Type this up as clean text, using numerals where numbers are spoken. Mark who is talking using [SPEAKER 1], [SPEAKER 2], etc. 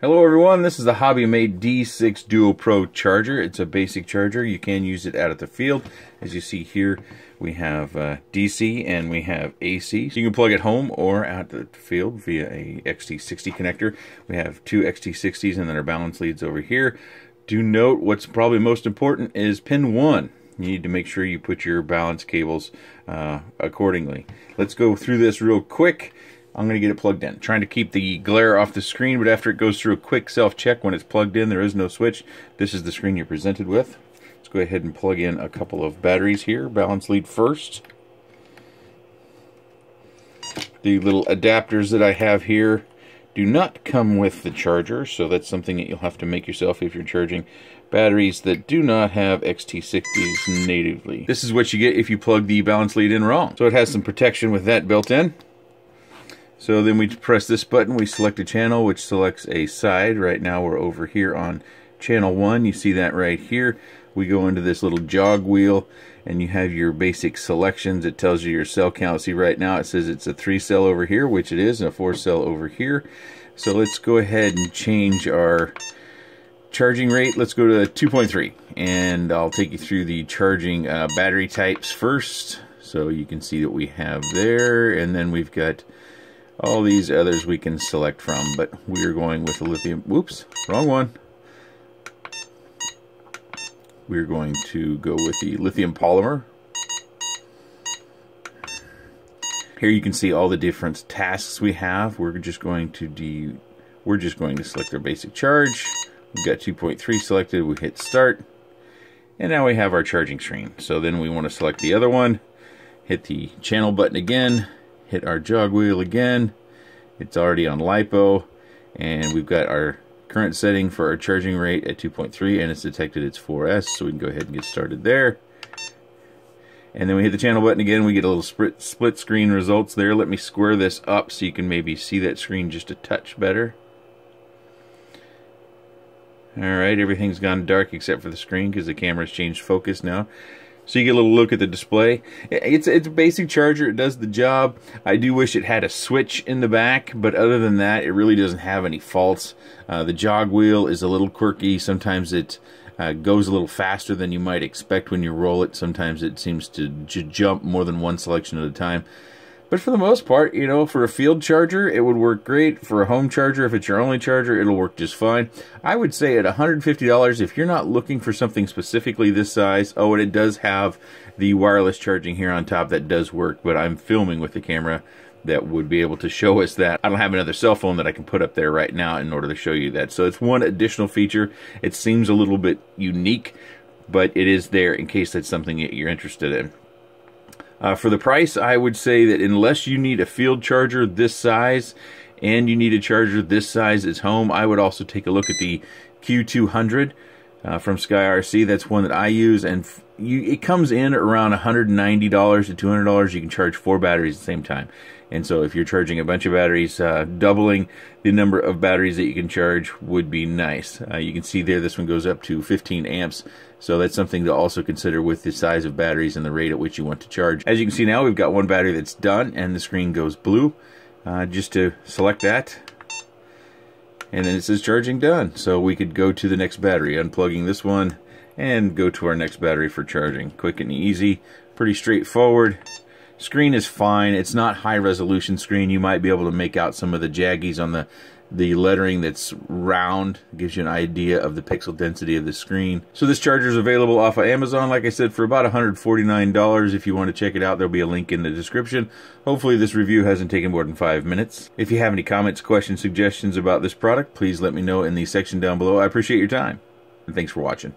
[SPEAKER 1] Hello everyone, this is the HobbyMate D6 Duo Pro charger. It's a basic charger. You can use it out at the field. As you see here, we have DC and we have AC. So you can plug it home or out at the field via a XT60 connector. We have two XT60s and then our balance leads over here. Do note what's probably most important is pin 1. You need to make sure you put your balance cables accordingly. Let's go through this real quick. I'm going to get it plugged in. Trying to keep the glare off the screen, but after it goes through a quick self-check when it's plugged in, there is no switch. This is the screen you're presented with. Let's go ahead and plug in a couple of batteries here. Balance lead first. The little adapters that I have here do not come with the charger, so that's something that you'll have to make yourself if you're charging batteries that do not have XT60s natively. This is what you get if you plug the balance lead in wrong. So it has some protection with that built in. So then we press this button, we select a channel which selects a side. Right now we're over here on channel 1. You see that right here. We go into this little jog wheel and you have your basic selections. It tells you your cell count. See right now it says it's a 3 cell over here, which it is, and a 4 cell over here. So let's go ahead and change our charging rate. Let's go to 2.3 and I'll take you through the charging battery types first. So you can see that we have there, and then we've got all these others we can select from, but we are going with the lithium. Whoops, wrong one. We're going to go with the lithium polymer. Here you can see all the different tasks we have. We're just going to select our basic charge. We've got 2.3 selected. We hit start, and now we have our charging screen. So then we want to select the other one. Hit the channel button again. Hit our jog wheel again. It's already on LiPo, and we've got our current setting for our charging rate at 2.3, and it's detected it's 4S, so we can go ahead and get started there. And then we hit the channel button again. We get a little split screen results there. Let me square this up so you can maybe see that screen just a touch better. Alright, everything's gone dark except for the screen because the camera's changed focus now. So you get a little look at the display. It's a basic charger. It does the job. I do wish it had a switch in the back, but other than that, it really doesn't have any faults. The jog wheel is a little quirky. Sometimes it goes a little faster than you might expect when you roll it. Sometimes it seems to jump more than one selection at a time. But for the most part, you know, for a field charger, it would work great. For a home charger, if it's your only charger, it'll work just fine. I would say at $150, if you're not looking for something specifically this size, oh, and it does have the wireless charging here on top that does work, but I'm filming with the camera that would be able to show us that. I don't have another cell phone that I can put up there right now in order to show you that. So it's one additional feature. It seems a little bit unique, but it is there in case that's something that you're interested in. For the price, I would say that unless you need a field charger this size and you need a charger this size at home, I would also take a look at the Q200 from SkyRC. That's one that I use, and it comes in around $190 to $200. You can charge 4 batteries at the same time. And so if you're charging a bunch of batteries, doubling the number of batteries that you can charge would be nice. You can see there this one goes up to 15 amps. So that's something to also consider with the size of batteries and the rate at which you want to charge. As you can see now, we've got one battery that's done and the screen goes blue. Just to select that. And then it says charging done. So we could go to the next battery, unplugging this one and go to our next battery for charging. Quick and easy, pretty straightforward. Screen is fine. It's not high resolution screen. You might be able to make out some of the jaggies on the lettering that's round. It gives you an idea of the pixel density of the screen. So this charger is available off of Amazon, like I said, for about $149. If you want to check it out, there'll be a link in the description. Hopefully this review hasn't taken more than 5 minutes. If you have any comments, questions, suggestions about this product, please let me know in the section down below. I appreciate your time, and thanks for watching.